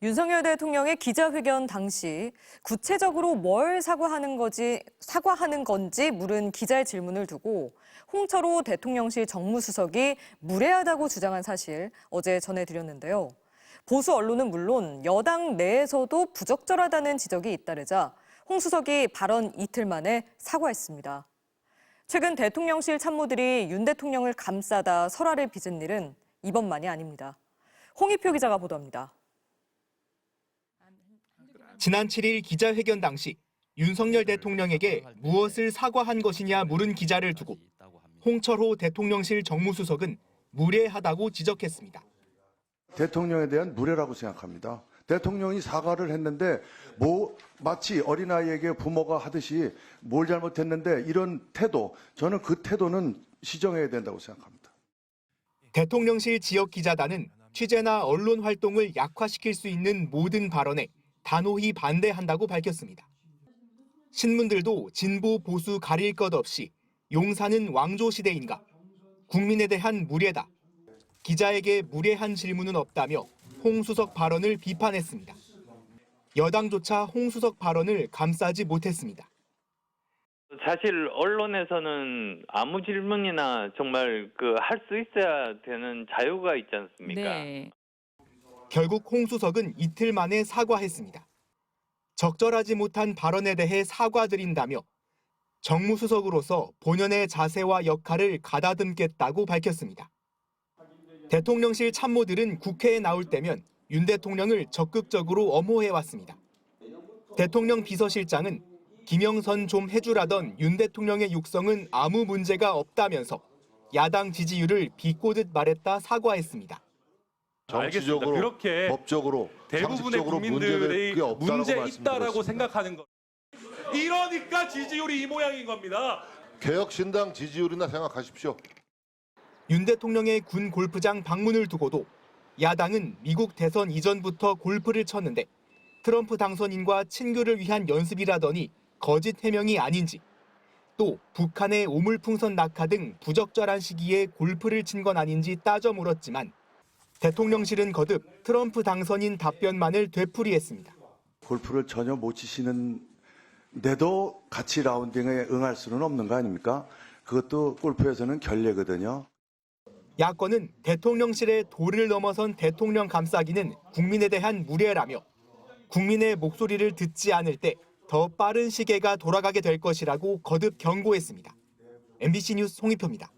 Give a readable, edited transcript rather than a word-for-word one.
윤석열 대통령의 기자회견 당시 구체적으로 뭘 사과하는 건지 물은 기자의 질문을 두고 홍철호 대통령실 정무수석이 무례하다고 주장한 사실 어제 전해드렸는데요. 보수 언론은 물론 여당 내에서도 부적절하다는 지적이 잇따르자 홍 수석이 발언 이틀 만에 사과했습니다. 최근 대통령실 참모들이 윤 대통령을 감싸다 설화를 빚은 일은 이번만이 아닙니다. 홍익표 기자가 보도합니다. 지난 7일 기자회견 당시 윤석열 대통령에게 무엇을 사과한 것이냐 물은 기자를 두고 홍철호 대통령실 정무수석은 무례하다고 지적했습니다. 대통령에 대한 무례라고 생각합니다. 대통령이 사과를 했는데 마치 어린아이에게 부모가 하듯이 뭘 잘못했는데 이런 태도, 저는 그 태도는 시정해야 된다고 생각합니다. 대통령실 지역기자단은 취재나 언론 활동을 약화시킬 수 있는 모든 발언에 단호히 반대한다고 밝혔습니다. 신문들도 진보 보수 가릴 것 없이 용사는 왕조 시대인가, 국민에 대한 무례다, 기자에게 무례한 질문은 없다며 홍 수석 발언을 비판했습니다. 여당조차 홍 수석 발언을 감싸지 못했습니다. 사실 언론에서는 아무 질문이나 정말 할 수 있어야 되는 자유가 있지 않습니까? 네. 결국 홍 수석은 이틀 만에 사과했습니다. 적절하지 못한 발언에 대해 사과드린다며 정무수석으로서 본연의 자세와 역할을 가다듬겠다고 밝혔습니다. 대통령실 참모들은 국회에 나올 때면 윤 대통령을 적극적으로 엄호해왔습니다. 대통령 비서실장은 김영선 좀 해주라던 윤 대통령의 육성은 아무 문제가 없다면서 야당 지지율을 비꼬듯 말했다 사과했습니다. 정치적으로, 그렇게 법적으로, 대부분의 국민들의 문제 있다라고 생각하는 것. 이러니까 지지율이 이 모양인 겁니다. 개혁신당 지지율이나 생각하십시오. 윤 대통령의 군 골프장 방문을 두고도 야당은 미국 대선 이전부터 골프를 쳤는데 트럼프 당선인과 친교를 위한 연습이라더니 거짓 해명이 아닌지, 또 북한의 오물풍선 낙하 등 부적절한 시기에 골프를 친 건 아닌지 따져 물었지만 대통령실은 거듭 트럼프 당선인 답변만을 되풀이했습니다. 골프를 전혀 못 치시는데도 같이 라운딩에 응할 수는 없는 거 아닙니까? 그것도 골프에서는 결례거든요. 야권은 대통령실의 도를 넘어선 대통령 감싸기는 국민에 대한 무례라며 국민의 목소리를 듣지 않을 때 더 빠른 시계가 돌아가게 될 것이라고 거듭 경고했습니다. MBC 뉴스 홍익표입니다.